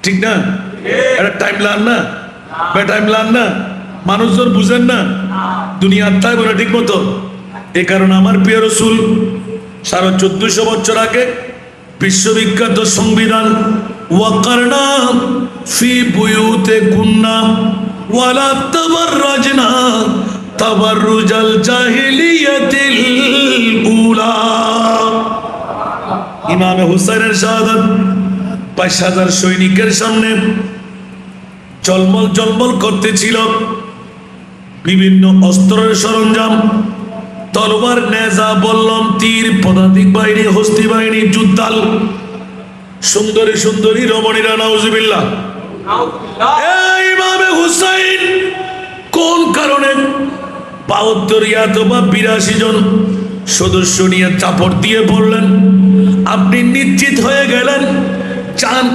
ঠিক না? এটা টাইম লান না, টাইম লান না, মানুষজন বুঝেন না, দুনিয়ার তাই বলে ঠিক মতো। এ কারণে আমার প্রিয় রসুল 1450 বছর আগে বিশ্ববিখ্যাত সংবিধান ওয়াকারনা ফি বুয়ুতে কুন্না ওয়ালা তাবাররাজনা তাবাররুজাল জাহিলিয়াতিল উলা। ইমামে হুসাইনের শাহাদাত 5000 সৈনিকের সামনে জলমল জলমল করতেছিল, বিভিন্ন অস্ত্রের সরঞ্জাম, তলোয়ার, নেজা, বল্লম, তীর, পদাতিক বাহিনী, হস্তি বাহিনী, যুদ্ধাল, সুন্দরী সুন্দরী রমণীরা, নাউজুবিল্লাহ। ইমামে হুসাইন কোন কারণে 72 অথবা 82 জন সদস্য নিয়ে চাপড় দিয়ে বললেন, আপনি নিশ্চিত হয়ে গেলেন চান